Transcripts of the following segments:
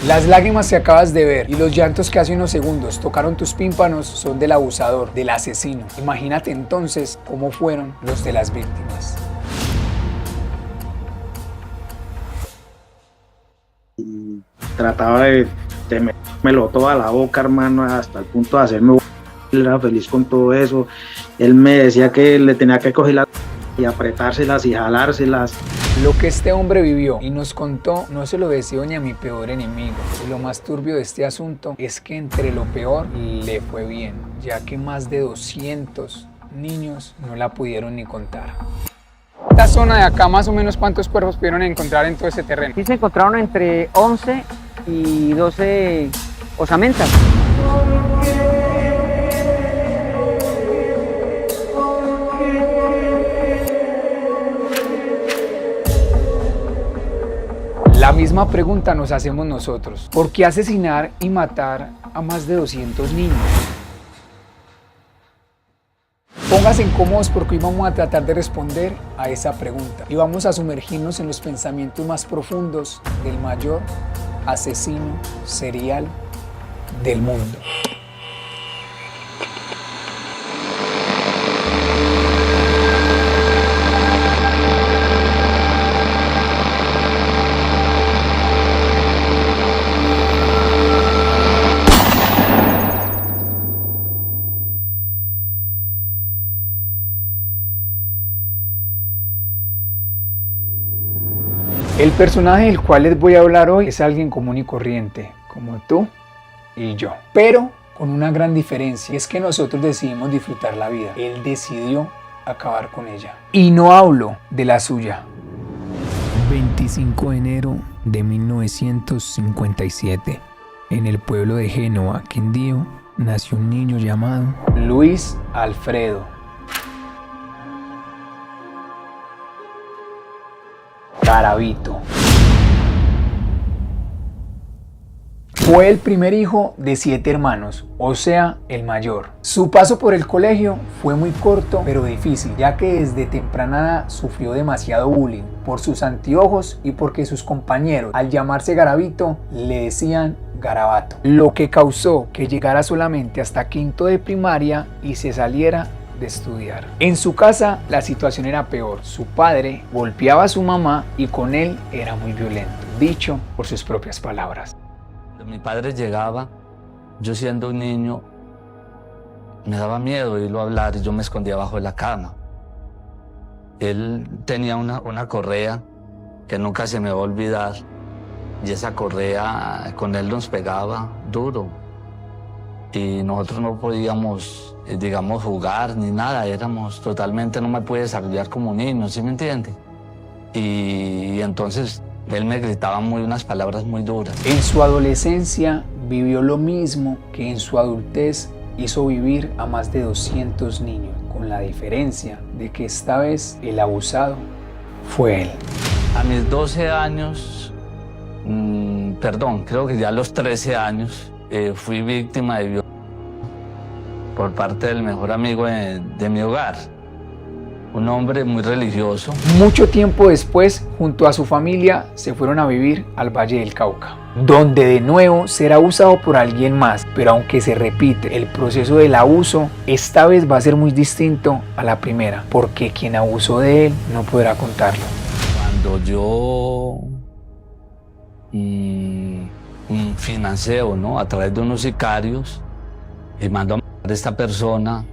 Las lágrimas que acabas de ver y los llantos que hace unos segundos tocaron tus tímpanos son del abusador, del asesino. Imagínate entonces cómo fueron los de las víctimas. Y trataba de metérmelo toda la boca, hermano, hasta el punto de hacerme. Él era feliz con todo eso. Él me decía que le tenía que coger y apretárselas y jalárselas. Lo que este hombre vivió y nos contó no se lo deseo ni a mi peor enemigo. Y lo más turbio de este asunto es que entre lo peor le fue bien, ya que más de 200 niños no la pudieron ni contar. Esta zona de acá, más o menos, ¿cuántos cuerpos pudieron encontrar en todo ese terreno? Sí, se encontraron entre 11 y 12 osamentas. La misma pregunta nos hacemos nosotros. ¿Por qué asesinar y matar a más de 200 niños? Pónganse cómodos porque hoy vamos a tratar de responder a esa pregunta y vamos a sumergirnos en los pensamientos más profundos del mayor asesino serial del mundo. El personaje del cual les voy a hablar hoy es alguien común y corriente, como tú y yo. Pero con una gran diferencia, es que nosotros decidimos disfrutar la vida. Él decidió acabar con ella. Y no hablo de la suya. 25 de enero de 1957, en el pueblo de Génova, Quindío, nació un niño llamado Luis Alfredo Garavito. Fue el primer hijo de 7 hermanos, o sea, el mayor. Su paso por el colegio fue muy corto, pero difícil, ya que desde temprana edad sufrió demasiado bullying por sus anteojos y porque sus compañeros, al llamarse Garavito, le decían Garabato, lo que causó que llegara solamente hasta quinto de primaria y se saliera de estudiar. En su casa la situación era peor. Su padre golpeaba a su mamá y con él era muy violento, dicho por sus propias palabras. Mi padre llegaba, yo siendo un niño, me daba miedo oírlo hablar y yo me escondía bajo de la cama. Él tenía una correa que nunca se me va a olvidar y esa correa con él nos pegaba duro y nosotros no podíamos, digamos, jugar ni nada, éramos totalmente, no me pude desarrollar como niño, ¿sí me entiende? Y entonces él me gritaba unas palabras muy duras. En su adolescencia vivió lo mismo que en su adultez hizo vivir a más de 200 niños, con la diferencia de que esta vez el abusado fue él. A mis 12 años, creo que ya a los 13 años, fui víctima de violencia por parte del mejor amigo de mi hogar. Un hombre muy religioso. Mucho tiempo después, junto a su familia, se fueron a vivir al Valle del Cauca, donde de nuevo será abusado por alguien más, pero aunque se repite el proceso del abuso, esta vez va a ser muy distinto a la primera, porque quien abusó de él no podrá contarlo. Cuando yo financeo, ¿no?, a través de unos sicarios, y mando a matar a esta persona,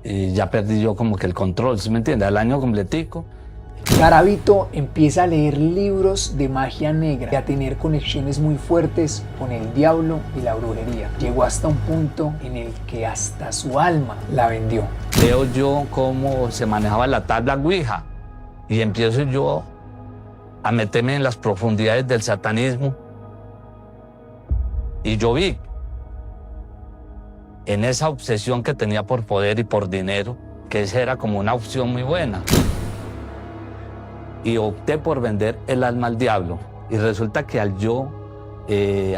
y ya perdí yo como que el control, ¿sí me entiende? Al año completico. Garavito empieza a leer libros de magia negra y a tener conexiones muy fuertes con el diablo y la brujería. Llegó hasta un punto en el que hasta su alma la vendió. Veo yo cómo se manejaba la tabla Ouija y empiezo yo a meterme en las profundidades del satanismo y yo vi en esa obsesión que tenía por poder y por dinero, que esa era como una opción muy buena. Y opté por vender el alma al diablo. Y resulta que al yo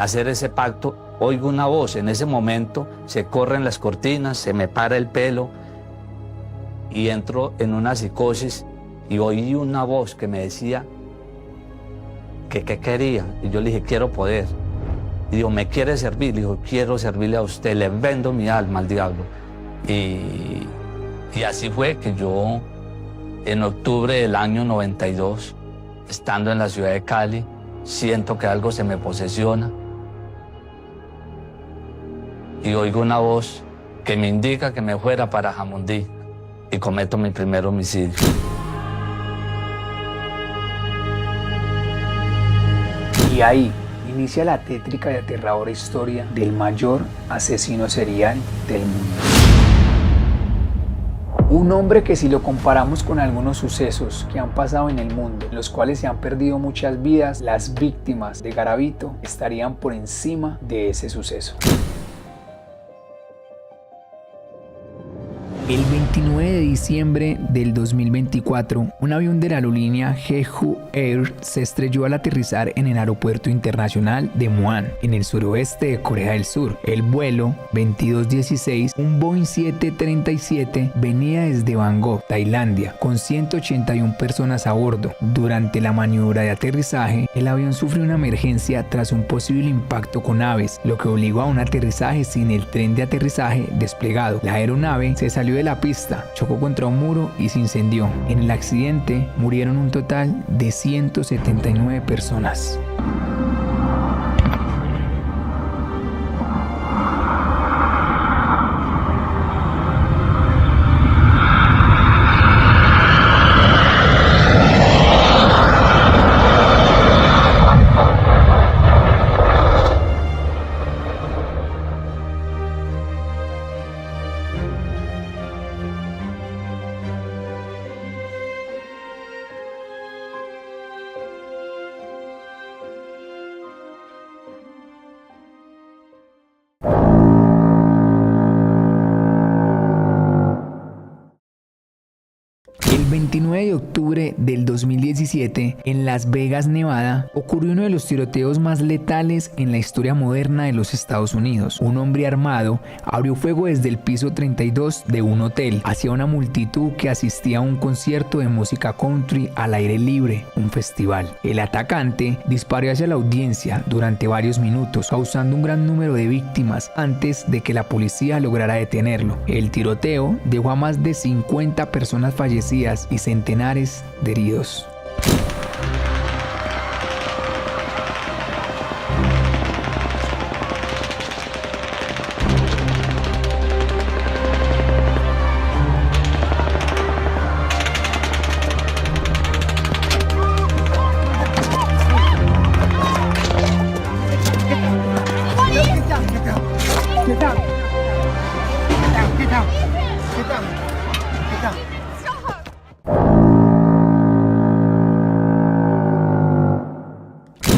hacer ese pacto, oigo una voz. En ese momento se corren las cortinas, se me para el pelo y entro en una psicosis y oí una voz que me decía que qué quería. Y yo le dije, quiero poder. Y dijo, ¿me quiere servir? Le dijo, quiero servirle a usted, le vendo mi alma al diablo. Y así fue que yo, en octubre del año 92, estando en la ciudad de Cali, siento que algo se me posesiona y oigo una voz que me indica que me fuera para Jamundí y cometo mi primer homicidio. Y ahí inicia la tétrica y aterradora historia del mayor asesino serial del mundo. Un hombre que, si lo comparamos con algunos sucesos que han pasado en el mundo, en los cuales se han perdido muchas vidas, las víctimas de Garavito estarían por encima de ese suceso. El 29 de diciembre del 2024, un avión de la aerolínea Jeju Air se estrelló al aterrizar en el aeropuerto internacional de Muan, en el suroeste de Corea del Sur. El vuelo 2216, un Boeing 737, venía desde Bangkok, Tailandia, con 181 personas a bordo. Durante la maniobra de aterrizaje, el avión sufrió una emergencia tras un posible impacto con aves, lo que obligó a un aterrizaje sin el tren de aterrizaje desplegado. La aeronave se salió de la pista, chocó contra un muro y se incendió. En el accidente murieron un total de 179 personas. El 29 de octubre del 2017, en Las Vegas, Nevada, ocurrió uno de los tiroteos más letales en la historia moderna de los Estados Unidos. Un hombre armado abrió fuego desde el piso 32 de un hotel hacia una multitud que asistía a un concierto de música country al aire libre, un festival. El atacante disparó hacia la audiencia durante varios minutos, causando un gran número de víctimas antes de que la policía lograra detenerlo. El tiroteo dejó a más de 50 personas fallecidas y centenares de heridos.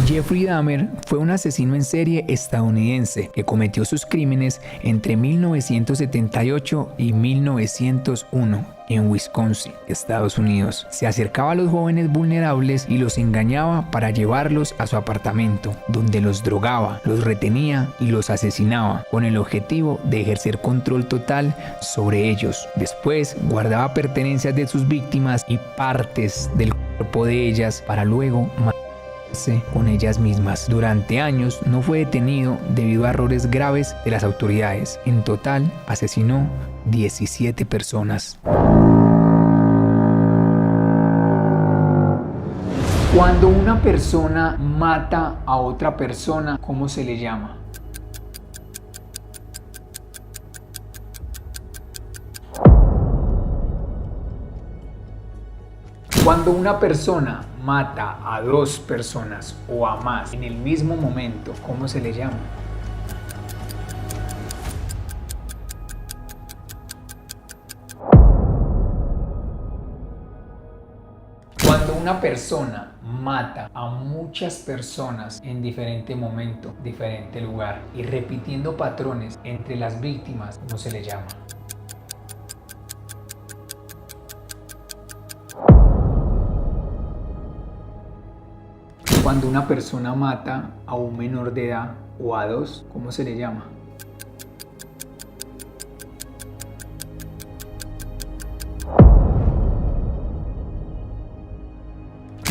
Jeffrey Dahmer fue un asesino en serie estadounidense que cometió sus crímenes entre 1978 y 1901 en Wisconsin, Estados Unidos. Se acercaba a los jóvenes vulnerables y los engañaba para llevarlos a su apartamento, donde los drogaba, los retenía y los asesinaba, con el objetivo de ejercer control total sobre ellos. Después guardaba pertenencias de sus víctimas y partes del cuerpo de ellas para luego con ellas mismas. Durante años no fue detenido debido a errores graves de las autoridades. En total asesinó 17 personas. Cuando una persona mata a otra persona, ¿cómo se le llama? Cuando una persona mata a dos personas o a más en el mismo momento, ¿cómo se le llama? Cuando una persona mata a muchas personas en diferente momento, diferente lugar y repitiendo patrones entre las víctimas, ¿cómo se le llama? Cuando una persona mata a un menor de edad o a dos, ¿cómo se le llama?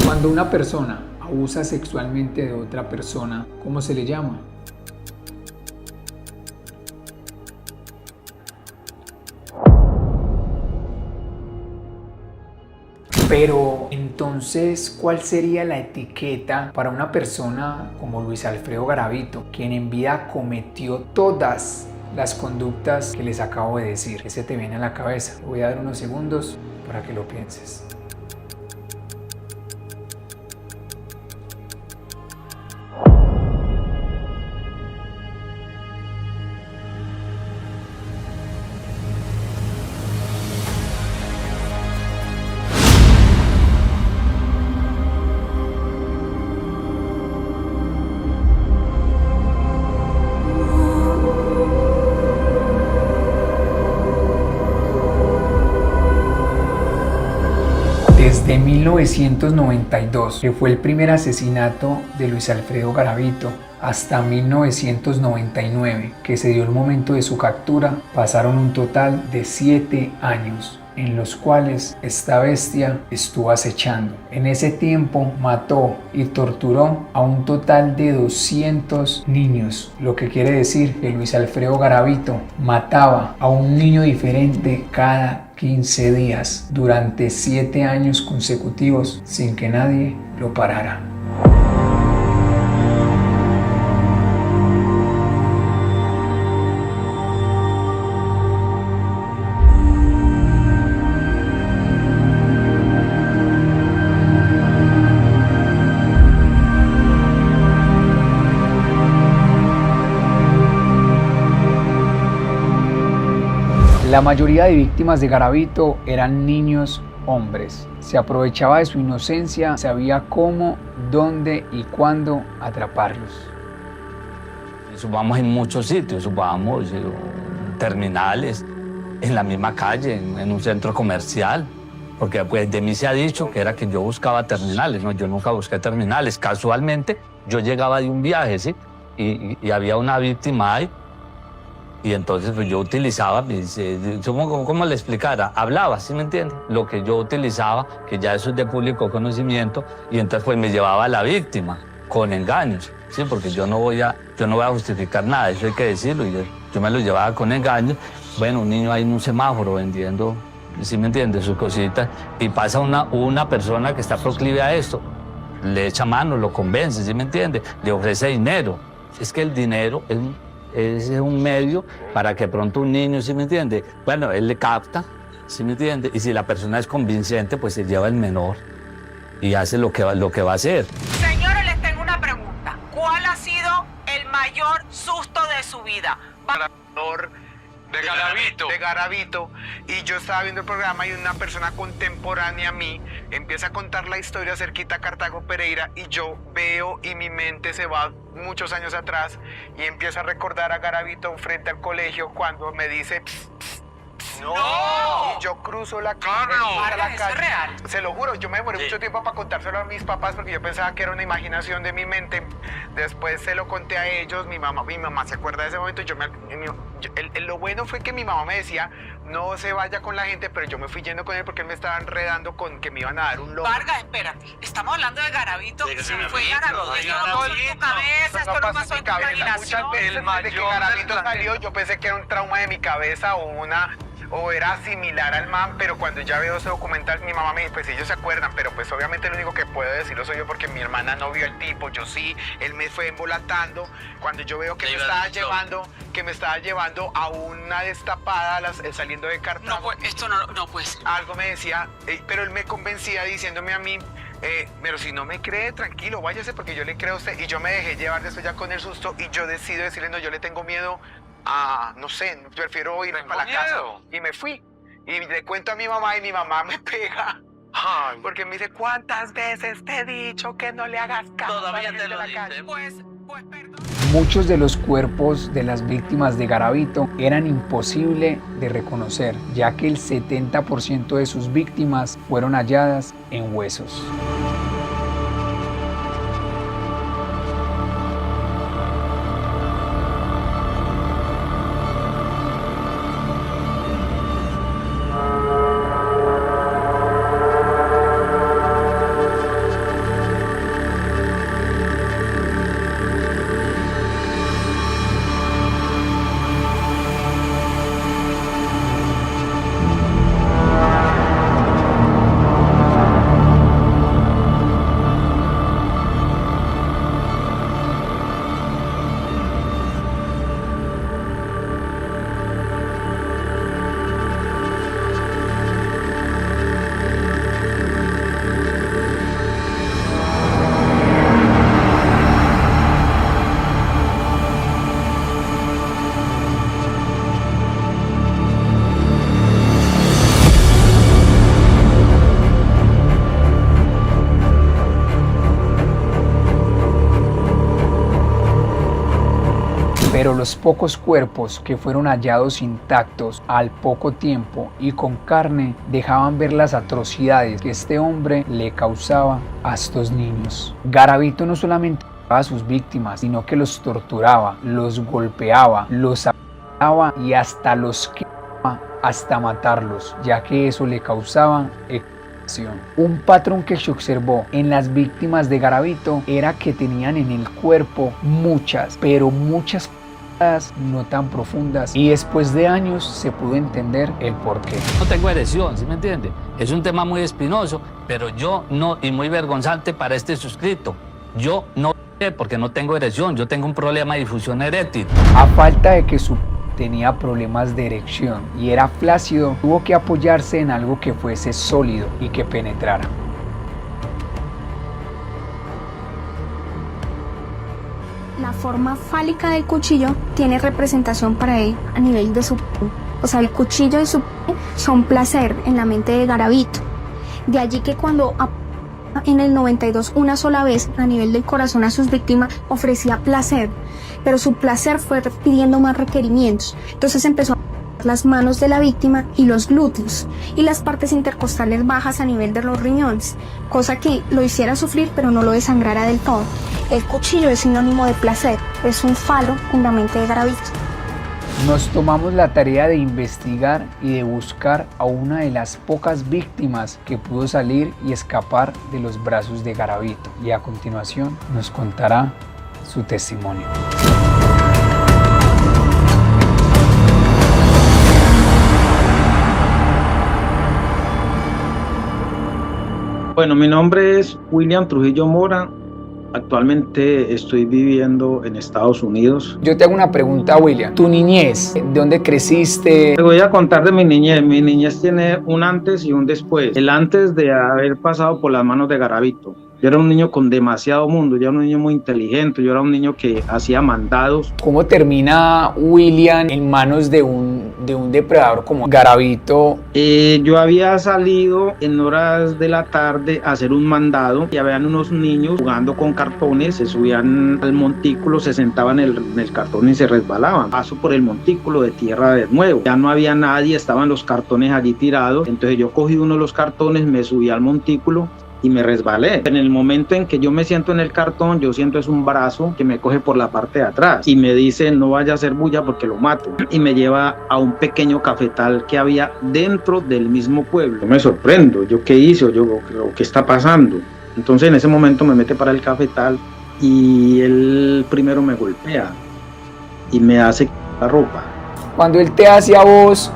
Cuando una persona abusa sexualmente de otra persona, ¿cómo se le llama? Pero entonces, ¿cuál sería la etiqueta para una persona como Luis Alfredo Garavito, quien en vida cometió todas las conductas que les acabo de decir? ¿Qué se te viene a la cabeza? Te voy a dar unos segundos para que lo pienses. Desde 1992, que fue el primer asesinato de Luis Alfredo Garavito, hasta 1999, que se dio el momento de su captura, pasaron un total de 7 años en los cuales esta bestia estuvo acechando. En ese tiempo mató y torturó a un total de 200 niños, lo que quiere decir que Luis Alfredo Garavito mataba a un niño diferente cada 15 días durante 7 años consecutivos sin que nadie lo parara. La mayoría de víctimas de Garavito eran niños hombres. Se aprovechaba de su inocencia, sabía cómo, dónde y cuándo atraparlos. Subamos en muchos sitios, subamos en terminales, en la misma calle, en un centro comercial, porque pues de mí se ha dicho que era que yo buscaba terminales, no, yo nunca busqué terminales. Casualmente yo llegaba de un viaje, ¿sí? Y había una víctima ahí. Y entonces pues yo utilizaba, ¿cómo le explicara? Hablaba, ¿sí me entiende? Lo que yo utilizaba, que ya eso es de público conocimiento, y entonces pues me llevaba a la víctima con engaños, ¿sí? Porque yo no voy a justificar nada, eso hay que decirlo, y yo me lo llevaba con engaños. Bueno, un niño ahí en un semáforo vendiendo, ¿sí me entiende? Sus cositas, y pasa una persona que está proclive a esto, le echa mano, lo convence, ¿sí me entiende? Le ofrece dinero. Es que el dinero es un medio para que pronto un niño, ¿sí me entiende? Bueno, él le capta, ¿sí me entiende? Y si la persona es convincente, pues se lleva el menor y hace lo que va a hacer. Señores, les tengo una pregunta. ¿Cuál ha sido el mayor susto de su vida? De Garavito, y yo estaba viendo el programa y una persona contemporánea a mí empieza a contar la historia cerquita a Cartago Pereira, y yo veo y mi mente se va muchos años atrás y empiezo a recordar a Garavito frente al colegio cuando me dice pss, pss, pss, ¡No! Y yo cruzo la Vargas, ¿eso es real? Se lo juro, yo me demoré mucho tiempo para contárselo a mis papás porque yo pensaba que era una imaginación de mi mente. Después se lo conté a ellos, mi mamá se acuerda de ese momento. Lo bueno fue que mi mamá me decía, no se vaya con la gente, pero yo me fui yendo con él porque él me estaba enredando con que me iban a dar un lobo. Vargas, espérate. Estamos hablando de Garavito. Sí, fue Garavito. Esto no pasó en tu cabeza, esto no pasó en tu imaginación. Muchas veces desde que Garavito salió, yo pensé que era un trauma de mi cabeza o era similar al man, pero cuando ya veo ese documental, mi mamá me dice, pues ellos se acuerdan, pero pues obviamente lo único que puedo decirlo soy yo porque mi hermana no vio el tipo, yo sí, él me fue embolatando. Cuando yo veo que me estaba llevando a una destapada saliendo de Cartago. No, pues, esto no puede ser. Algo me decía, pero él me convencía diciéndome a mí, pero si no me cree, tranquilo, váyase porque yo le creo a usted. Y yo me dejé llevar de eso ya con el susto y yo decido decirle, no, yo le tengo miedo a, no sé, prefiero irme para la casa. Y me fui. Y le cuento a mi mamá y mi mamá me pega. Ay. Porque me dice, ¿cuántas veces te he dicho que no le hagas caso? Todavía te lo dice. Pues perdón. Muchos de los cuerpos de las víctimas de Garavito eran imposibles de reconocer, ya que el 70% de sus víctimas fueron halladas en huesos. pero los pocos cuerpos que fueron hallados intactos al poco tiempo y con carne dejaban ver las atrocidades que este hombre le causaba a estos niños. Garavito no solamente a sus víctimas, sino que los torturaba, los golpeaba, los apuñalaba y hasta los quemaba hasta matarlos, ya que eso le causaba excitación. Un patrón que se observó en las víctimas de Garavito era que tenían en el cuerpo muchas, pero muchas no tan profundas, y después de años se pudo entender el porqué. No tengo erección, ¿sí me entiende? Es un tema muy espinoso, pero yo no, y muy vergonzante para este suscrito. Yo no porque no tengo erección, yo tengo un problema de difusión eréctil. A falta de que tenía problemas de erección y era flácido, tuvo que apoyarse en algo que fuese sólido y que penetrara. La forma fálica del cuchillo tiene representación para él a nivel de su pene. O sea, el cuchillo y su pene son placer en la mente de Garavito. De allí que cuando en el 92 una sola vez a nivel del corazón a sus víctimas ofrecía placer, pero su placer fue pidiendo más requerimientos. Entonces empezó a las manos de la víctima y los glúteos y las partes intercostales bajas a nivel de los riñones, cosa que lo hiciera sufrir pero no lo desangrara del todo. El cuchillo es sinónimo de placer, es un falo en la mente de Garavito. Nos tomamos la tarea de investigar y de buscar a una de las pocas víctimas que pudo salir y escapar de los brazos de Garavito, y a continuación nos contará su testimonio. Bueno, mi nombre es William Trujillo Mora. Actualmente estoy viviendo en Estados Unidos. Yo te hago una pregunta, William. ¿Tu niñez? ¿De dónde creciste? Te voy a contar de mi niñez. Mi niñez tiene un antes y un después. El antes de haber pasado por las manos de Garavito. Yo era un niño con demasiado mundo, yo era un niño muy inteligente, yo era un niño que hacía mandados. ¿Cómo termina William en manos de un depredador como Garavito? Yo había salido en horas de la tarde a hacer un mandado y habían unos niños jugando con cartones, se subían al montículo, se sentaban en el cartón y se resbalaban. Paso por el montículo de tierra de nuevo, ya no había nadie, estaban los cartones allí tirados, entonces yo cogí uno de los cartones, me subí al montículo y me resbalé. En el momento en que yo me siento en el cartón, yo siento es un brazo que me coge por la parte de atrás y me dice no vaya a hacer bulla porque lo mato, y me lleva a un pequeño cafetal que había dentro del mismo pueblo. Yo me sorprendo, ¿yo qué hice? ¿Qué está pasando? Entonces en ese momento me mete para el cafetal y él primero me golpea y me hace la ropa. Cuando él te hace a vos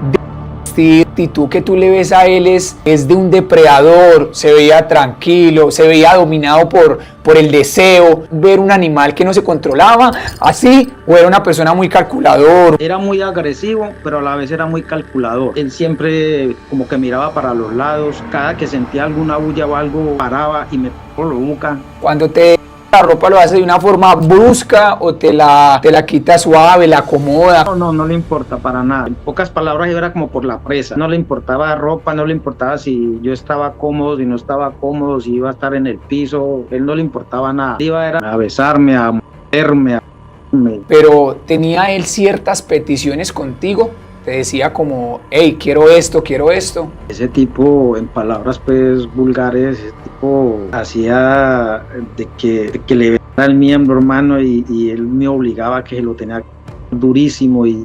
la actitud que tú le ves a él es de un depredador, se veía tranquilo, se veía dominado por el deseo, ver un animal que no se controlaba, así, o era una persona muy calculador. Era muy agresivo, pero a la vez era muy calculador. Él siempre como que miraba para los lados, cada que sentía alguna bulla o algo, paraba y me ponía la boca. Cuando te la ropa lo hace de una forma brusca o te la quita suave, la acomoda. No le importa para nada. En pocas palabras, yo era como por la presa. No le importaba ropa, no le importaba si yo estaba cómodo, si no estaba cómodo, si iba a estar en el piso. Él no le importaba nada. Iba a besarme, a morderme, a... Pero tenía él ciertas peticiones contigo. Te decía como, hey, quiero esto, quiero esto. Ese tipo, en palabras pues vulgares, ese tipo hacía de que le besara el miembro, hermano, y él me obligaba a que lo tenía durísimo y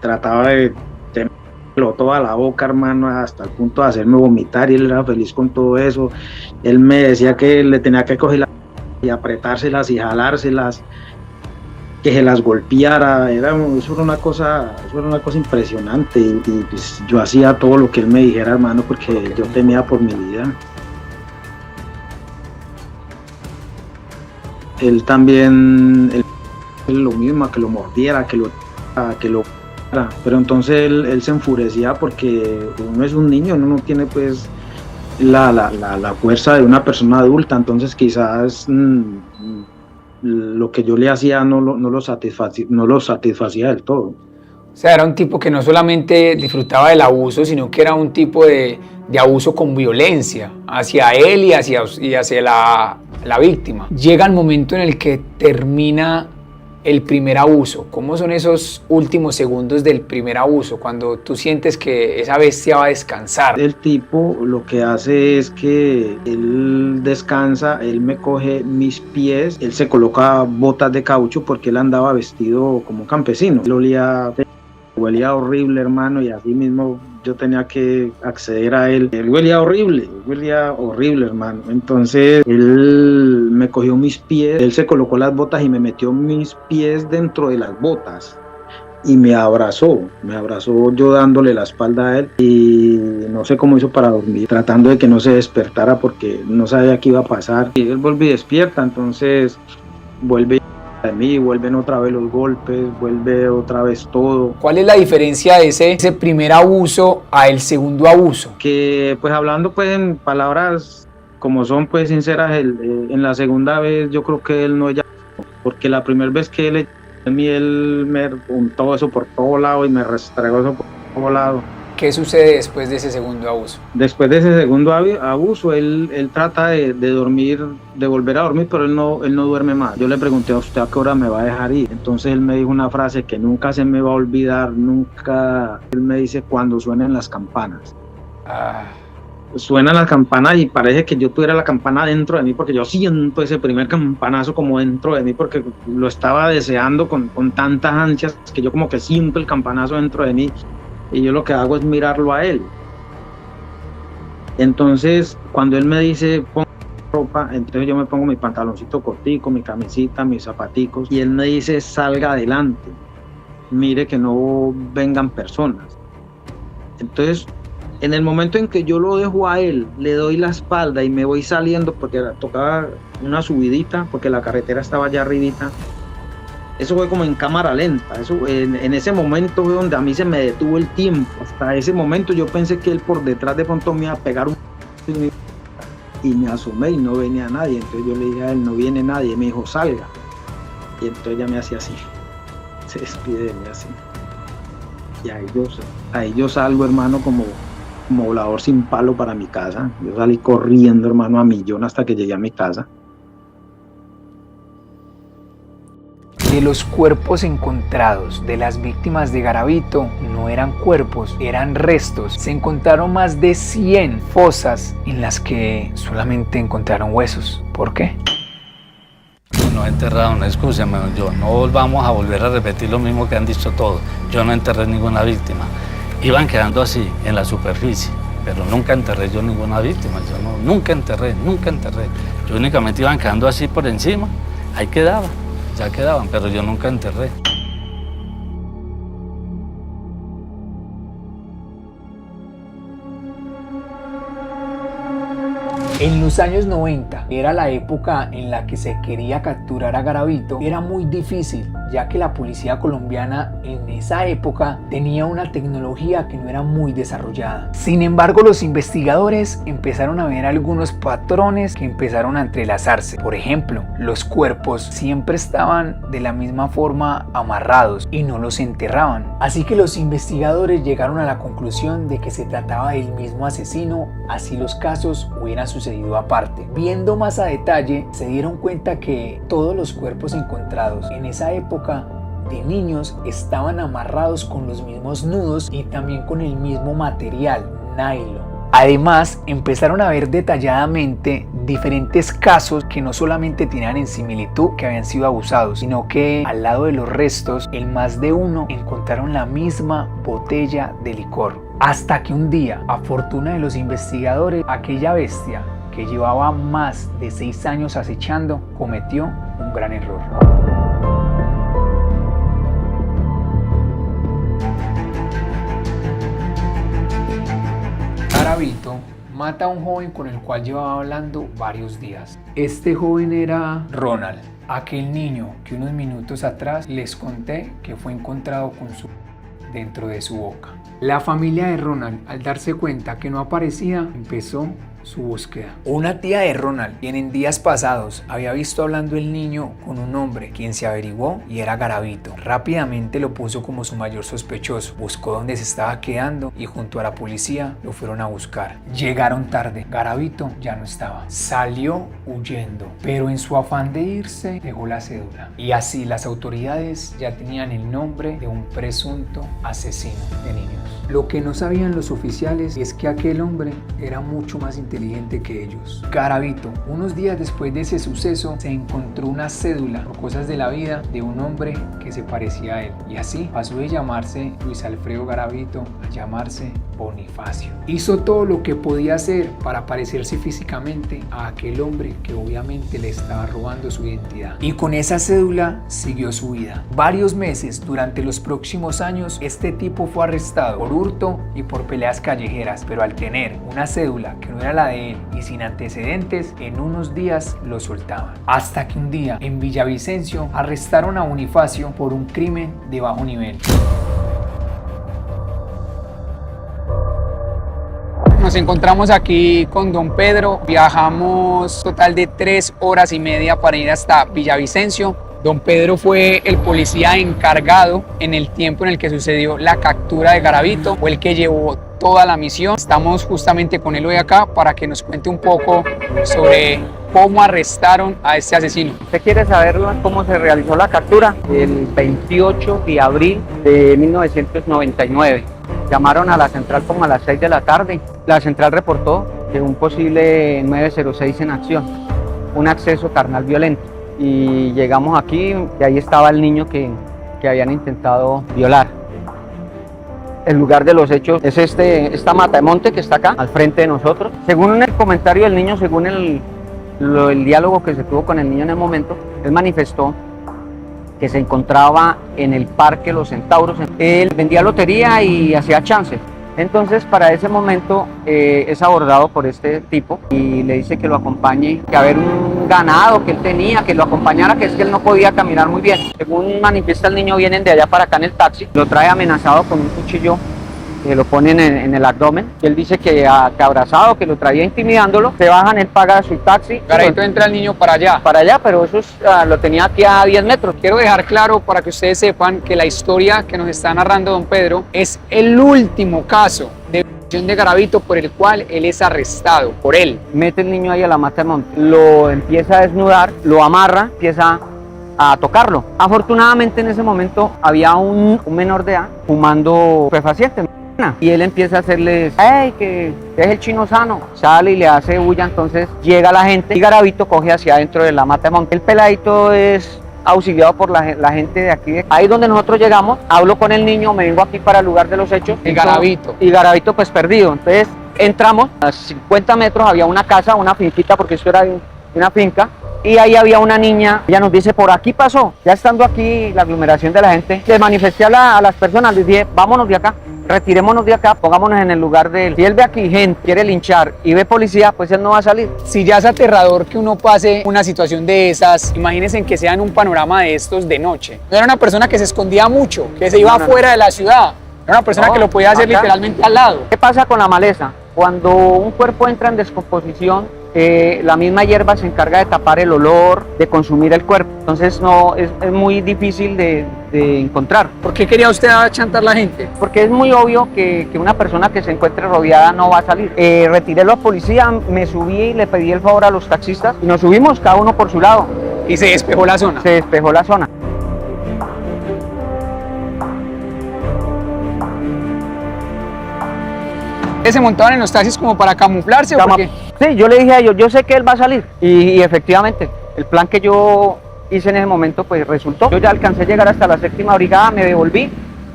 trataba de tenerlo toda la boca, hermano, hasta el punto de hacerme vomitar, y él era feliz con todo eso. Él me decía que le tenía que coger y apretárselas y jalárselas, que se las golpeara. Eso era una cosa impresionante, y pues yo hacía todo lo que él me dijera, hermano, porque yo temía por mi vida. Él también, lo mismo, que lo mordiera, que lo pero entonces él se enfurecía porque uno es un niño, uno no tiene pues la fuerza de una persona adulta, entonces quizás lo que yo le hacía no lo satisfacía del todo. O sea, era un tipo que no solamente disfrutaba del abuso, sino que era un tipo de abuso con violencia hacia él y hacia la víctima. Llega el momento en el que termina El primer abuso, ¿cómo son esos últimos segundos del primer abuso? Cuando tú sientes que esa bestia va a descansar. El tipo lo que hace es que él descansa, él me coge mis pies, él se coloca botas de caucho porque él andaba vestido como campesino. Él huelía horrible, hermano, y así mismo yo tenía que acceder a él. Él huelía horrible, hermano. Entonces él me cogió mis pies, él se colocó las botas y me metió mis pies dentro de las botas y me abrazó yo dándole la espalda a él, y no sé cómo hizo para dormir, tratando de que no se despertara porque no sabía qué iba a pasar. Y él vuelve y despierta, entonces vuelve de mí, vuelven otra vez los golpes, vuelve otra vez todo. ¿Cuál es la diferencia de ese primer abuso a el segundo abuso? Que pues hablando pues en palabras como son pues sinceras, en la segunda vez yo creo que él no ya, porque la primera vez que él me untó eso por todo lado y me restregó eso por todo lado. ¿Qué sucede después de ese segundo abuso? Después de ese segundo abuso, él trata de dormir, de volver a dormir, pero él no duerme más. Yo le pregunté a usted a qué hora me va a dejar ir. Entonces él me dijo una frase que nunca se me va a olvidar, nunca. Él me dice cuando suenen las campanas. Suenan las campanas y parece que yo tuviera la campana dentro de mí, porque yo siento ese primer campanazo como dentro de mí, porque lo estaba deseando con tantas ansias que yo como que siento el campanazo dentro de mí. Y yo lo que hago es mirarlo a él. Entonces, cuando él me dice, pon ropa, entonces yo me pongo mi pantaloncito cortico, mi camisita, mis zapaticos, y él me dice, salga adelante, mire que no vengan personas. Entonces, en el momento en que yo lo dejo a él, le doy la espalda y me voy saliendo, porque tocaba una subidita, porque la carretera estaba allá arribita. Eso fue como en cámara lenta. Eso, en ese momento fue donde a mí se me detuvo el tiempo. Hasta ese momento yo pensé que él por detrás de pronto me iba a pegar y me asomé y no venía nadie. Entonces yo le dije a él, no viene nadie. Me dijo, salga. Y entonces ya me hacía así. Se despide de mí así. Y ahí yo salgo, hermano, como volador sin palo para mi casa. Yo salí corriendo, hermano, a millón hasta que llegué a mi casa. De los cuerpos encontrados de las víctimas de Garavito no eran cuerpos, eran restos. Se encontraron más de 100 fosas en las que solamente encontraron huesos. ¿Por qué? No he enterrado, no excúsame, yo no vamos a volver a repetir lo mismo que han dicho todos. Yo no enterré ninguna víctima. Iban quedando así, en la superficie, pero nunca enterré yo ninguna víctima. Yo nunca enterré. Yo únicamente iban quedando así por encima, ahí quedaba. Ya quedaban, pero yo nunca enterré. En los años 90, era la época en la que se quería capturar a Garavito, era muy difícil, ya que la policía colombiana en esa época tenía una tecnología que no era muy desarrollada. Sin embargo, los investigadores empezaron a ver algunos patrones que empezaron a entrelazarse. Por ejemplo, los cuerpos siempre estaban de la misma forma amarrados y no los enterraban. Así que los investigadores llegaron a la conclusión de que se trataba del mismo asesino, así los casos hubieran sucedido aparte. Viendo más a detalle, se dieron cuenta que todos los cuerpos encontrados en esa época de niños estaban amarrados con los mismos nudos y también con el mismo material, nylon. Además, empezaron a ver detalladamente diferentes casos que no solamente tenían en similitud que habían sido abusados, sino que al lado de los restos, en más de uno encontraron la misma botella de licor. Hasta que un día, a fortuna de los investigadores, aquella bestia que llevaba más de 6 años acechando, cometió un gran error. Garavito mata a un joven con el cual llevaba hablando varios días. Este joven era Ronald, aquel niño que unos minutos atrás les conté que fue encontrado con su dentro de su boca. La familia de Ronald, al darse cuenta que no aparecía, empezó su búsqueda. Una tía de Ronald, quien en días pasados había visto hablando el niño con un hombre, quien se averiguó y era Garavito. Rápidamente lo puso como su mayor sospechoso, buscó dónde se estaba quedando y junto a la policía lo fueron a buscar. Llegaron tarde, Garavito ya no estaba, salió huyendo, pero en su afán de irse dejó la cédula y así las autoridades ya tenían el nombre de un presunto asesino de niños. Lo que no sabían los oficiales es que aquel hombre era mucho más inteligente que ellos. Garavito, unos días después de ese suceso, se encontró una cédula por cosas de la vida de un hombre que se parecía a él y así pasó de llamarse Luis Alfredo Garavito a llamarse Bonifacio. Hizo todo lo que podía hacer para parecerse físicamente a aquel hombre que obviamente le estaba robando su identidad y con esa cédula siguió su vida. Varios meses durante los próximos años este tipo fue arrestado por hurto y por peleas callejeras, pero al tener una cédula que no era la de él y sin antecedentes, en unos días lo soltaban. Hasta que un día en Villavicencio arrestaron a Bonifacio por un crimen de bajo nivel. Nos encontramos aquí con don Pedro, viajamos total de 3 horas y media para ir hasta Villavicencio. Don Pedro fue el policía encargado en el tiempo en el que sucedió la captura de Garavito, fue el que llevó toda la misión. Estamos justamente con él hoy acá para que nos cuente un poco sobre cómo arrestaron a este asesino. ¿Usted quiere saber cómo se realizó la captura? El 28 de abril de 1999. Llamaron a la central como a las 6 de la tarde. La central reportó que un posible 906 en acción, un acceso carnal violento. Y llegamos aquí y ahí estaba el niño que habían intentado violar. El lugar de los hechos es esta mata de monte que está acá, al frente de nosotros. Según el comentario del niño, según el diálogo que se tuvo con el niño en el momento, él manifestó que se encontraba en el Parque Los Centauros. Él vendía lotería y hacía chance. Entonces, para ese momento es abordado por este tipo y le dice que lo acompañe, que haber un ganado que él tenía, que lo acompañara, que es que él no podía caminar muy bien. Según manifiesta el niño, vienen de allá para acá en el taxi, lo trae amenazado con un cuchillo, que lo ponen en el abdomen. Él dice que abrazado, que lo traía intimidándolo. Se bajan, él paga su taxi. Garavito entra el niño para allá. Para allá, pero eso lo tenía aquí a 10 metros. Quiero dejar claro para que ustedes sepan que la historia que nos está narrando don Pedro es el último caso de violación de Garavito por el cual él es arrestado, por él. Mete el niño ahí a la mata de monte, lo empieza a desnudar, lo amarra, empieza a tocarlo. Afortunadamente en ese momento había un menor de edad fumando estupefacientes. Y él empieza a hacerles, ¡hey, que es el chino sano! Sale y le hace bulla, entonces llega la gente y Garavito coge hacia adentro de la mata de monte. El peladito es auxiliado por la gente de aquí. Ahí donde nosotros llegamos, hablo con el niño, me vengo aquí para el lugar de los hechos. Y Garavito. Y Garavito pues perdido. Entonces entramos, a 50 metros había una casa, una finquita, porque esto era una finca. Y ahí había una niña, ella nos dice, por aquí pasó. Ya estando aquí la aglomeración de la gente, les manifesté a las personas, les dije, vámonos de acá, retirémonos de acá, pongámonos en el lugar de él. Si él ve aquí gente, quiere linchar y ve policía, pues él no va a salir. Si ya es aterrador que uno pase una situación de esas, imagínense que sea en un panorama de estos de noche. No era una persona que se escondía mucho, que se iba afuera de la ciudad. Era una persona que lo podía hacer acá, literalmente al lado. ¿Qué pasa con la maleza? Cuando un cuerpo entra en descomposición, la misma hierba se encarga de tapar el olor, de consumir el cuerpo. Entonces no es muy difícil de encontrar. ¿Por qué quería usted achantar la gente? Porque es muy obvio que una persona que se encuentre rodeada no va a salir. Retiré a los policías, me subí y le pedí el favor a los taxistas y nos subimos cada uno por su lado. Y se despejó la zona. Se despejó la zona. ¿Se montaban en los taxis como para camuflarse o por qué? Sí, yo le dije a ellos, yo sé que él va a salir. Y efectivamente, el plan que yo hice en ese momento pues resultó. Yo ya alcancé a llegar hasta la 7ª brigada, me devolví.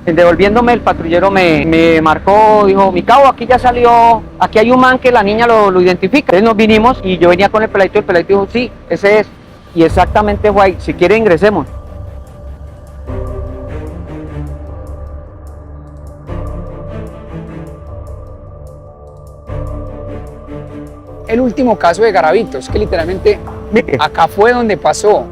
Devolviéndome, el patrullero me marcó, dijo, mi cabo, aquí ya salió, aquí hay un man que la niña lo identifica. Entonces nos vinimos y yo venía con el peladito dijo, sí, ese es. Y exactamente fue ahí, si quiere ingresemos. El último caso de Garavito, es que literalmente acá fue donde pasó.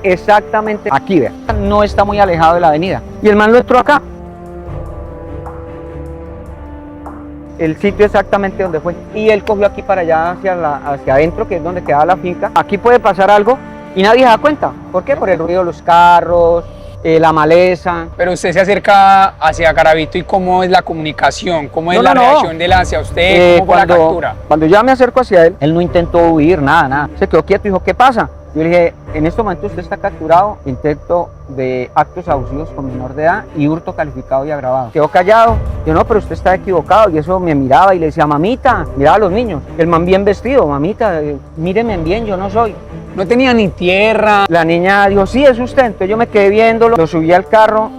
exactamente aquí, vea. No está muy alejado de la avenida. Y el man lo entró acá. El sitio exactamente donde fue. Y él cogió aquí para allá hacia adentro, que es donde quedaba la finca. Aquí puede pasar algo y nadie se da cuenta. ¿Por qué? Por el ruido de los carros, la maleza. Pero usted se acerca hacia Garavito y ¿cómo es la comunicación? ¿Cómo es la reacción de él hacia usted? ¿Cómo fue la captura? Cuando yo me acerco hacia él, él no intentó huir, nada. Se quedó quieto y dijo, ¿qué pasa? Yo le dije, en este momento usted está capturado, intento de actos abusivos con menor de edad y hurto calificado y agravado. Quedó callado. Yo, no, pero usted está equivocado. Y eso me miraba y le decía, mamita, miraba a los niños. El man bien vestido, mamita, mírenme bien, yo no soy. No tenía ni tierra. La niña dijo, sí, es usted. Entonces yo me quedé viéndolo, lo subí al carro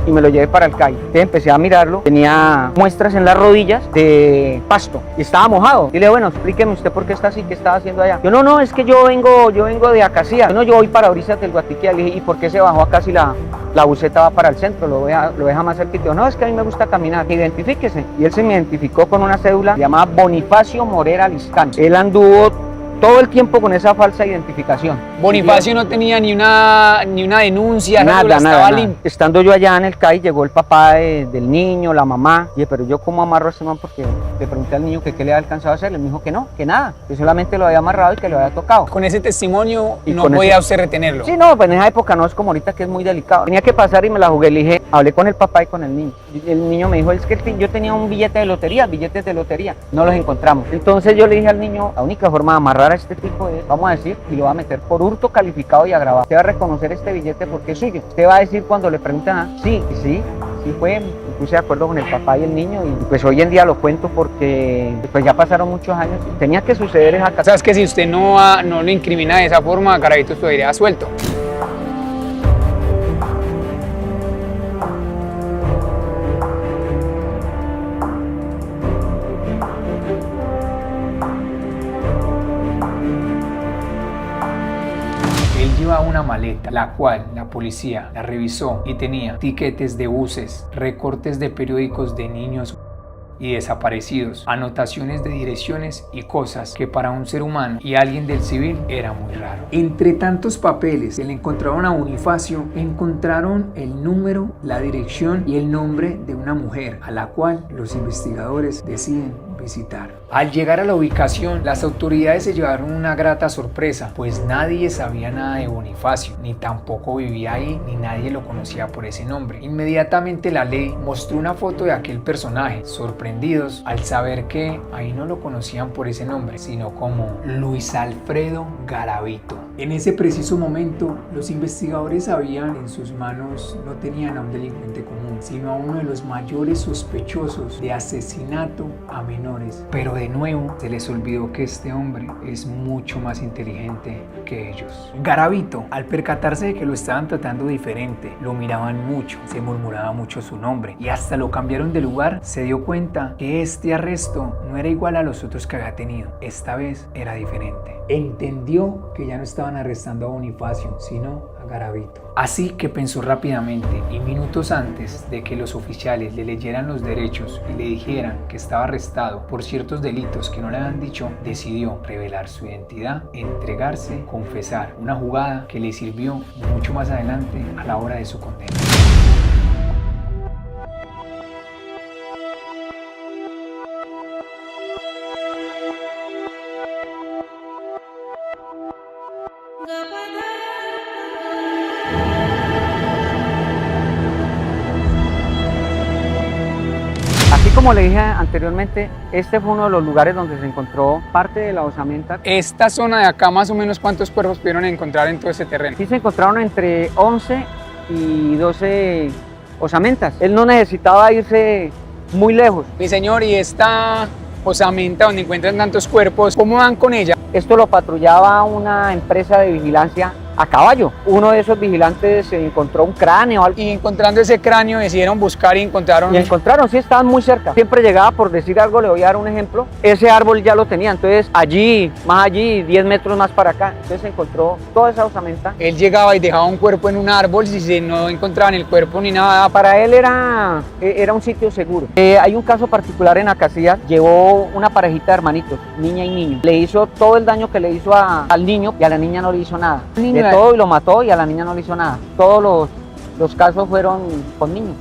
y me lo llevé para el CAI. Entonces empecé a mirarlo, tenía muestras en las rodillas de pasto y estaba mojado. Y le dije, bueno, explíqueme usted por qué está así, qué estaba haciendo allá. Yo, no, es que yo vengo de Acacía. No, yo voy para Orizas del Guatiquía. Le dije, ¿y por qué se bajó acá si la buseta va para el centro? Lo deja más cerquita. No, es que a mí me gusta caminar. Identifíquese. Y él se me identificó con una cédula llamada Bonifacio Morera Liscán. Él anduvo todo el tiempo con esa falsa identificación. Bonifacio no tenía ni una denuncia, nada. Estando yo allá en el CAI, llegó el papá del niño, la mamá. Y dije, pero yo cómo amarro a este man, porque le pregunté al niño que qué le había alcanzado a hacer. Le dijo que no, que nada, que solamente lo había amarrado y que lo había tocado. Con ese testimonio no podía usted retenerlo. Sí, no, pues en esa época no es como ahorita, que es muy delicado. Tenía que pasar y me la jugué. Le dije, hablé con el papá y con el niño. Y el niño me dijo, es que yo tenía un billete de lotería, billetes de lotería. No los encontramos. Entonces yo le dije al niño, la única forma de amarrar a este tipo es, vamos a decir, y lo va a meter por hurto calificado y agravado. Usted va a reconocer este billete porque es suyo. Usted va a decir cuando le preguntan, sí fue. Me puse de acuerdo con el papá y el niño y pues hoy en día lo cuento porque pues ya pasaron muchos años. Tenía que suceder esa cosa. ¿Sabes que si usted no lo incrimina de esa forma, Garavito estuviera suelto? Llevaba una maleta, la cual la policía la revisó y tenía tiquetes de buses, recortes de periódicos de niños y desaparecidos, anotaciones de direcciones y cosas que para un ser humano y alguien del civil era muy raro. Entre tantos papeles que le encontraron a Bonifacio, encontraron el número, la dirección y el nombre de una mujer a la cual los investigadores deciden visitar. Al llegar a la ubicación, las autoridades se llevaron una grata sorpresa, pues nadie sabía nada de Bonifacio, ni tampoco vivía ahí, ni nadie lo conocía por ese nombre. Inmediatamente la ley mostró una foto de aquel personaje, sorprendidos al saber que ahí no lo conocían por ese nombre, sino como Luis Alfredo Garavito. En ese preciso momento, los investigadores sabían en sus manos no tenían a un delincuente común, sino a uno de los mayores sospechosos de asesinato a menores. Pero de nuevo se les olvidó que este hombre es mucho más inteligente que ellos. Garavito, al percatarse de que lo estaban tratando diferente, lo miraban mucho, se murmuraba mucho su nombre y hasta lo cambiaron de lugar, se dio cuenta que este arresto no era igual a los otros que había tenido. Esta vez era diferente. Entendió que ya no estaban arrestando a Bonifacio, sino a Garavito. Así que pensó rápidamente y minutos antes de que los oficiales le leyeran los derechos y le dijeran que estaba arrestado por ciertos delitos que no le habían dicho, decidió revelar su identidad, entregarse, confesar, una jugada que le sirvió mucho más adelante a la hora de su condena. Así como le dije anteriormente, este fue uno de los lugares donde se encontró parte de la osamenta. Esta zona de acá, más o menos, ¿cuántos cuerpos pudieron encontrar en todo ese terreno? Sí, se encontraron entre 11 y 12 osamentas. Él no necesitaba irse muy lejos. Mi señor, y esta osamenta donde encuentran tantos cuerpos, ¿cómo van con ella? Esto lo patrullaba una empresa de vigilancia a caballo. Uno de esos vigilantes encontró un cráneo. Y encontrando ese cráneo decidieron buscar y encontraron... Y encontraron, sí, estaban muy cerca. Siempre llegaba, por decir algo, le voy a dar un ejemplo, ese árbol ya lo tenía, entonces allí, más allí, 10 metros más para acá, entonces se encontró toda esa osamenta. Él llegaba y dejaba un cuerpo en un árbol, si no encontraban el cuerpo ni nada. Para él era un sitio seguro. Hay un caso particular en Acacías, llevó una parejita de hermanitos, niña y niño. Le hizo todo el daño que le hizo al niño y a la niña no le hizo nada. El niño de todo y lo mató y a la niña no le hizo nada. Todos los casos fueron con niños.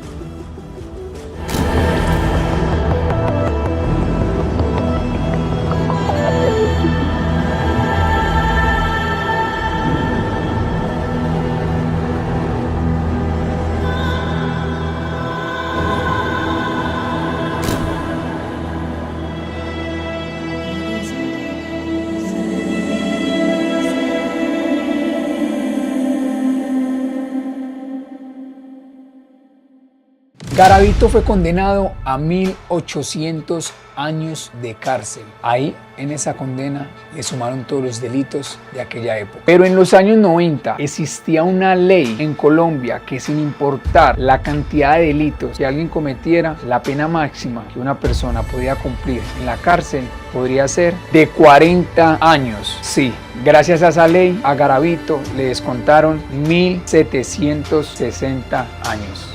Garavito fue condenado a 1800 años de cárcel. Ahí, en esa condena, le sumaron todos los delitos de aquella época. Pero en los años 90 existía una ley en Colombia que, sin importar la cantidad de delitos que alguien cometiera, la pena máxima que una persona podía cumplir en la cárcel podría ser de 40 años. Sí, gracias a esa ley, a Garavito le descontaron 1760 años.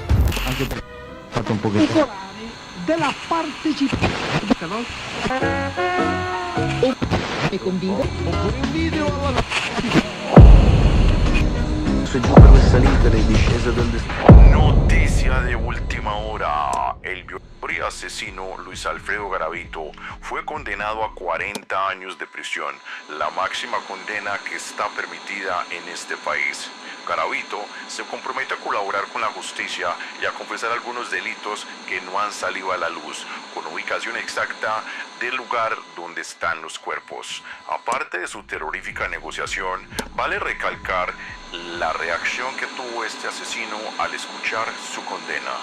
Un poquito. De la partecipazione e convive un video alla Su giù per le salite, le discese del Noticia de última hora. El violador y asesino Luis Alfredo Garavito fue condenado a 40 años de prisión, la máxima condena que está permitida en este país. Garavito se compromete a colaborar con la justicia y a confesar algunos delitos que no han salido a la luz, con ubicación exacta del lugar donde están los cuerpos. Aparte de su terrorífica negociación, vale recalcar la reacción que tuvo este asesino al escuchar su condena.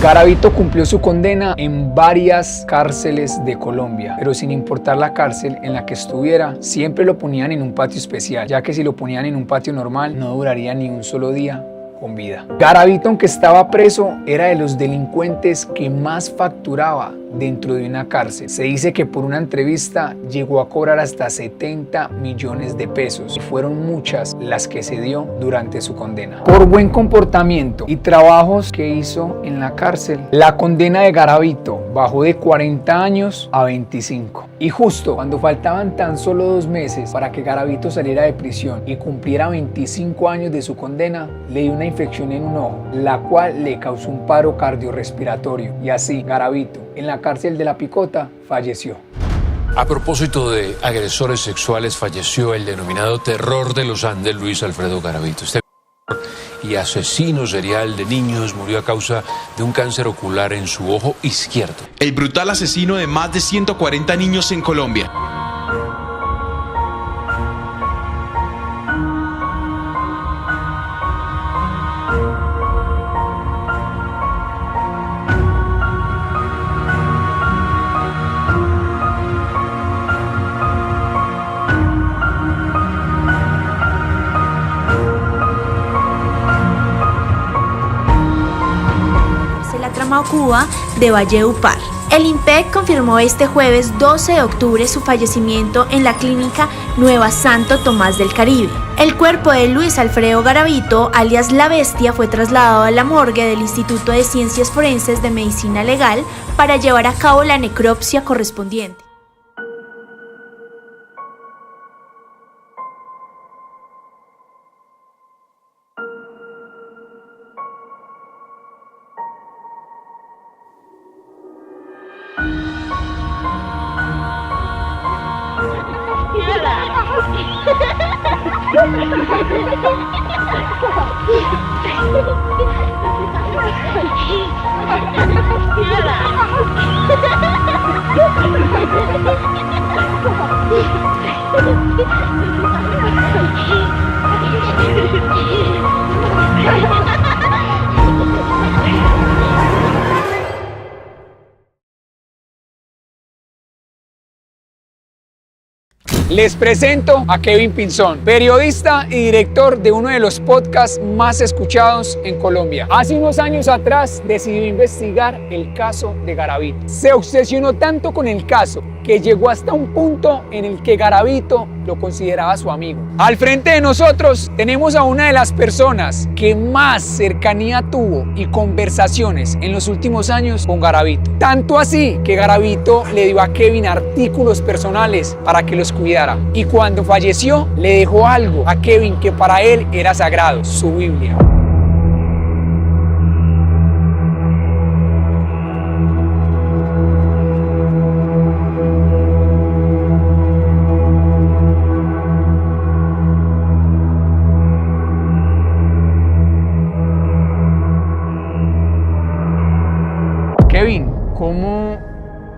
Garavito cumplió su condena en varias cárceles de Colombia, pero sin importar la cárcel en la que estuviera, siempre lo ponían en un patio especial, ya que si lo ponían en un patio normal no duraría ni un solo día con vida. Garavito, aunque estaba preso, era de los delincuentes que más facturaba dentro de una cárcel. Se dice que por una entrevista llegó a cobrar hasta 70 millones de pesos y fueron muchas las que se dio durante su condena. Por buen comportamiento y trabajos que hizo en la cárcel, la condena de Garavito bajó de 40 años a 25. Y justo cuando faltaban tan solo 2 meses para que Garavito saliera de prisión y cumpliera 25 años de su condena, le dio una infección en un ojo, la cual le causó un paro cardiorrespiratorio, y así Garavito, en la cárcel de La Picota, falleció. A propósito de agresores sexuales, falleció el denominado terror de los Andes, Luis Alfredo Garavito. Este y asesino serial de niños murió a causa de un cáncer ocular en su ojo izquierdo. El brutal asesino de más de 140 niños en Colombia. Cuba de Valledupar. El INPEC confirmó este jueves 12 de octubre su fallecimiento en la clínica Nueva Santo Tomás del Caribe. El cuerpo de Luis Alfredo Garavito, alias La Bestia, fue trasladado a la morgue del Instituto de Ciencias Forenses de Medicina Legal para llevar a cabo la necropsia correspondiente. Les presento a Kevin Pinzón, periodista y director de uno de los podcasts más escuchados en Colombia. Hace unos años atrás decidió investigar el caso de Garavito. Se obsesionó tanto con el caso que llegó hasta un punto en el que Garavito lo consideraba su amigo. Al frente de nosotros tenemos a una de las personas que más cercanía tuvo y conversaciones en los últimos años con Garavito. Tanto así que Garavito le dio a Kevin artículos personales para que los cuidara. Y cuando falleció, le dejó algo a Kevin que para él era sagrado, su Biblia. Kevin, ¿cómo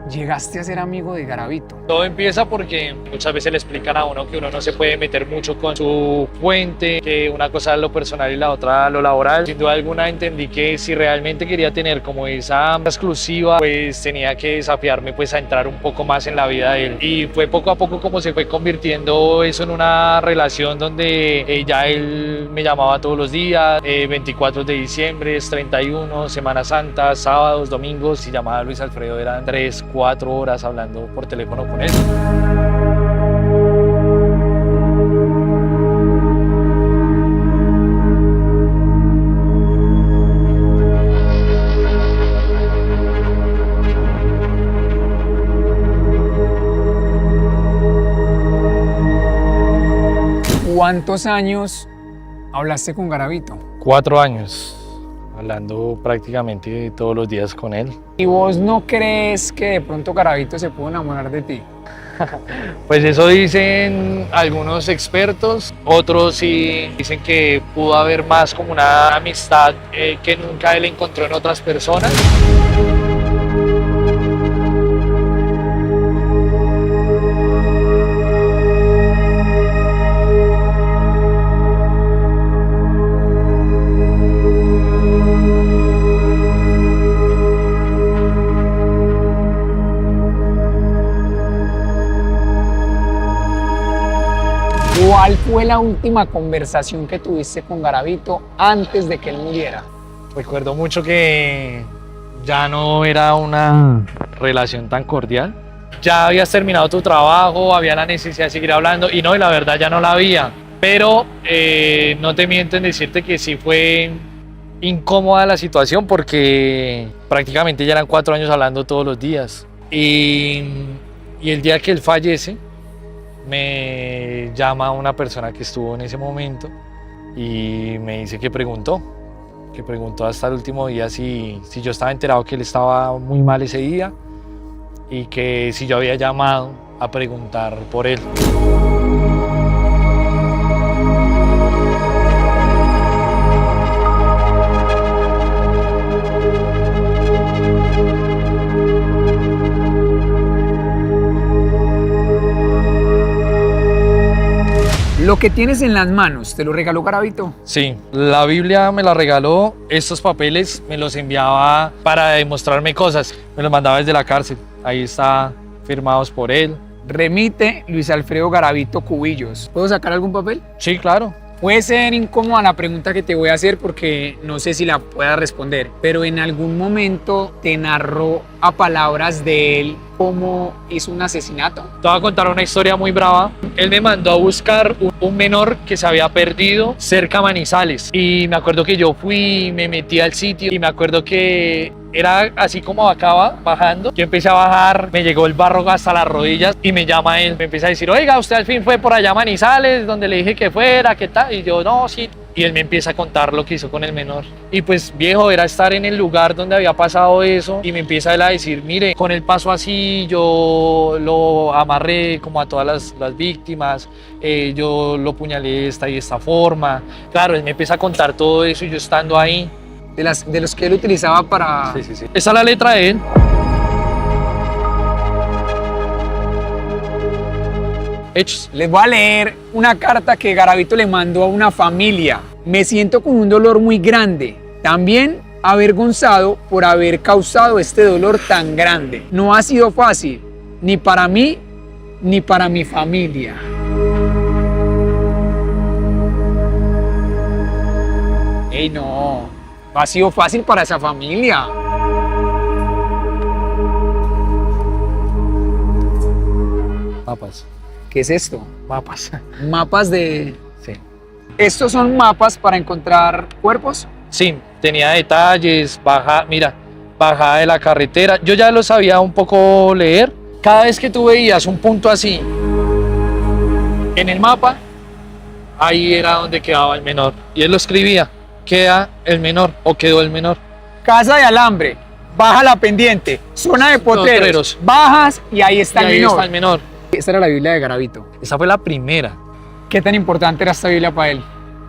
llegaste a ser amigo de Garavito? Todo empieza porque muchas veces le explican a uno que uno no se puede meter mucho con su fuente, que una cosa es lo personal y la otra lo laboral. Sin duda alguna entendí que si realmente quería tener como esa exclusiva, pues tenía que desafiarme pues a entrar un poco más en la vida de él. Y fue poco a poco como se fue convirtiendo eso en una relación donde ya él me llamaba todos los días, 24 de diciembre, 31, Semana Santa, sábados, domingos. Si llamaba a Luis Alfredo eran 3, 4 horas hablando por teléfono con él. ¿Cuántos años hablaste con Garavito? 4 años, hablando prácticamente todos los días con él. ¿Y vos no crees que de pronto Garavito se pudo enamorar de ti? Pues eso dicen algunos expertos, otros sí dicen que pudo haber más como una amistad que nunca él encontró en otras personas. ¿Cuál fue la última conversación que tuviste con Garavito antes de que él muriera? Recuerdo mucho que ya no era una relación tan cordial. Ya habías terminado tu trabajo, había la necesidad de seguir hablando y no, y la verdad ya no la había. Pero no te miento en decirte que sí fue incómoda la situación porque prácticamente ya eran 4 años hablando todos los días. Y el día que él fallece, me llama una persona que estuvo en ese momento y me dice que preguntó hasta el último día si yo estaba enterado que él estaba muy mal ese día y que si yo había llamado a preguntar por él. Lo que tienes en las manos, ¿te lo regaló Garavito? Sí, la Biblia me la regaló, estos papeles me los enviaba para demostrarme cosas, me los mandaba desde la cárcel, ahí está firmados por él. Remite Luis Alfredo Garavito Cubillos. ¿Puedo sacar algún papel? Sí, claro. Puede ser incómoda la pregunta que te voy a hacer porque no sé si la puedas responder, pero en algún momento te narró a palabras de él cómo hizo un asesinato. Te voy a contar una historia muy brava. Él me mandó a buscar un menor que se había perdido cerca a Manizales y me acuerdo que yo fui, me metí al sitio y me acuerdo que era así como acaba bajando. Yo empecé a bajar, me llegó el barro hasta las rodillas y me llama él. Me empieza a decir, oiga, usted al fin fue por allá a Manizales, donde le dije que fuera, ¿qué tal? Y yo, no, sí. Y él me empieza a contar lo que hizo con el menor. Y pues viejo, era estar en el lugar donde había pasado eso y me empieza él a decir, mire, con el paso así yo lo amarré como a todas las víctimas, yo lo puñalé de esta y esta forma. Claro, él me empieza a contar todo eso y yo estando ahí. De los que él utilizaba para... Sí. Esa es la letra de él. Hechos. Les voy a leer una carta que Garavito le mandó a una familia. Me siento con un dolor muy grande. También avergonzado por haber causado este dolor tan grande. No ha sido fácil, ni para mí, ni para mi familia. Ey, no ha sido fácil para esa familia. Mapas. ¿Qué es esto? Mapas. Mapas de... Sí. ¿Estos son mapas para encontrar cuerpos? Sí, tenía detalles, bajada de la carretera. Yo ya lo sabía un poco leer. Cada vez que tú veías un punto así en el mapa, ahí era donde quedaba el menor. Y él lo escribía, queda el menor o quedó el menor. Casa de alambre, baja la pendiente, zona de potreros, bajas y ahí está el menor. Ahí está el menor. Esta era la Biblia de Garavito. Esa fue la primera. ¿Qué tan importante era esta Biblia para él?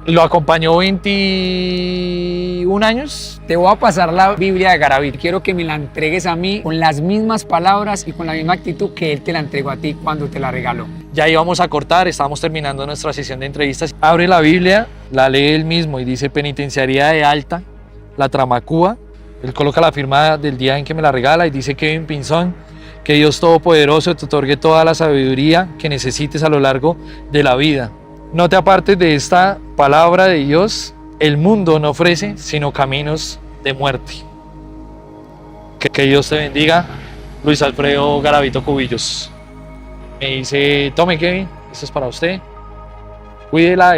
Lo acompañó 21 años. Te voy a pasar la Biblia de Garavito. Quiero que me la entregues a mí con las mismas palabras y con la misma actitud que él te la entregó a ti cuando te la regaló. Ya íbamos a cortar, estábamos terminando nuestra sesión de entrevistas. Abre la Biblia, la lee él mismo y dice Penitenciaría de Alta, La Tramacúa. Él coloca la firma del día en que me la regala y dice Kevin Pinzón, que Dios Todopoderoso te otorgue toda la sabiduría que necesites a lo largo de la vida. No te apartes de esta palabra de Dios, el mundo no ofrece sino caminos de muerte. Que Dios te bendiga, Luis Alfredo Garavito Cubillos. Me dice, tome Kevin, esto es para usted, cuídela.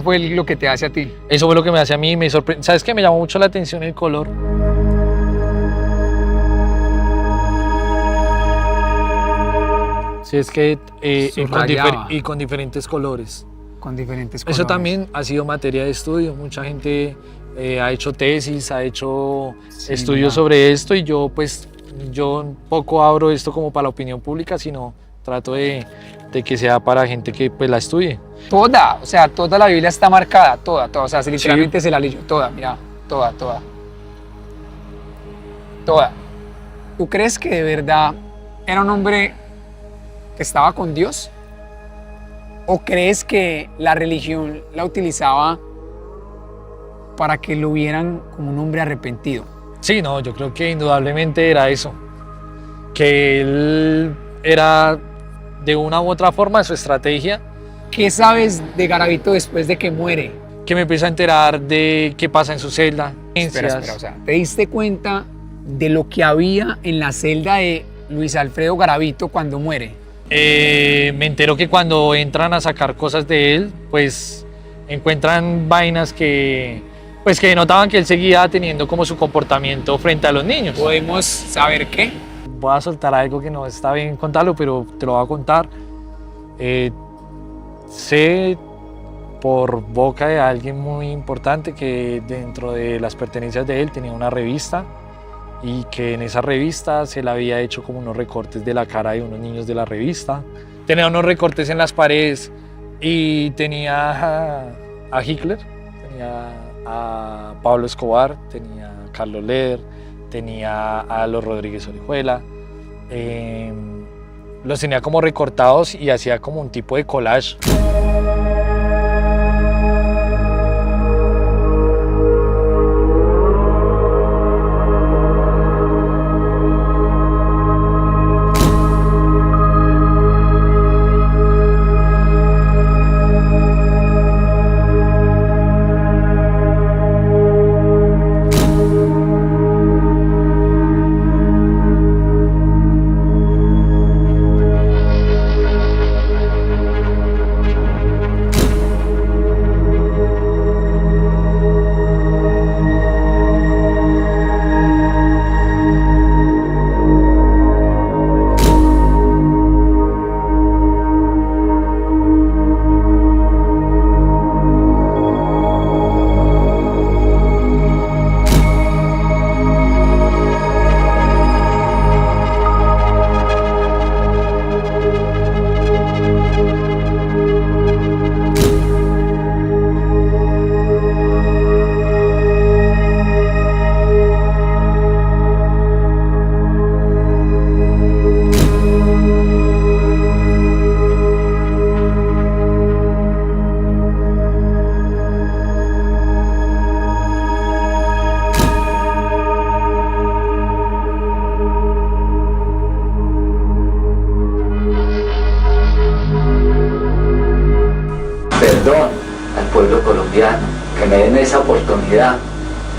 Fue lo que te hace a ti. Eso fue lo que me hace a mí, me sorprendió. ¿Sabes qué? Me llamó mucho la atención el color. Sí, es que con diferentes colores. Con diferentes colores. Eso también ha sido materia de estudio. Mucha gente ha hecho tesis, ha hecho estudios sobre esto y yo poco abro esto como para la opinión pública, sino trato de que sea para gente que pues la estudie. Toda, o sea, toda la Biblia está marcada, toda, o sea, literalmente se la leyó, toda, mira, toda. ¿Tú crees que de verdad era un hombre que estaba con Dios? ¿O crees que la religión la utilizaba para que lo vieran como un hombre arrepentido? Sí, no, yo creo que indudablemente era eso. Que él era de una u otra forma su estrategia. ¿Qué sabes de Garavito después de que muere? Que me empiezo a enterar de qué pasa en su celda. Espera, o sea, ¿te diste cuenta de lo que había en la celda de Luis Alfredo Garavito cuando muere? Me entero que cuando entran a sacar cosas de él, pues encuentran vainas que notaban que él seguía teniendo como su comportamiento frente a los niños. ¿Podemos saber qué? Voy a soltar algo que no está bien contarlo, pero te lo voy a contar. Sé por boca de alguien muy importante que dentro de las pertenencias de él tenía una revista y que en esa revista se le había hecho como unos recortes de la cara de unos niños de la revista. Tenía unos recortes en las paredes y tenía a Hitler, tenía a Pablo Escobar, tenía a Carlos Leder, tenía a los Rodríguez Orihuela. Los tenía como recortados y hacía como un tipo de collage. me den esa oportunidad,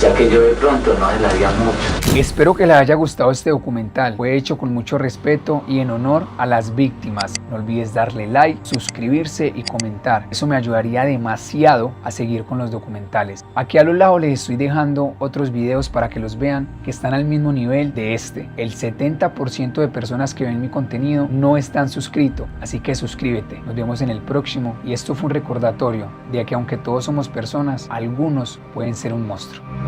ya que yo de pronto no se la haría mucho. Espero que les haya gustado este documental. Fue hecho con mucho respeto y en honor a las víctimas. No olvides darle like, suscribirse y comentar. Eso me ayudaría demasiado a seguir con los documentales. Aquí a los lados les estoy dejando otros videos para que los vean, que están al mismo nivel de este. El 70% de personas que ven mi contenido no están suscritos, así que suscríbete. Nos vemos en el próximo y esto fue un recordatorio de que aunque todos somos personas, algunos pueden ser un monstruo.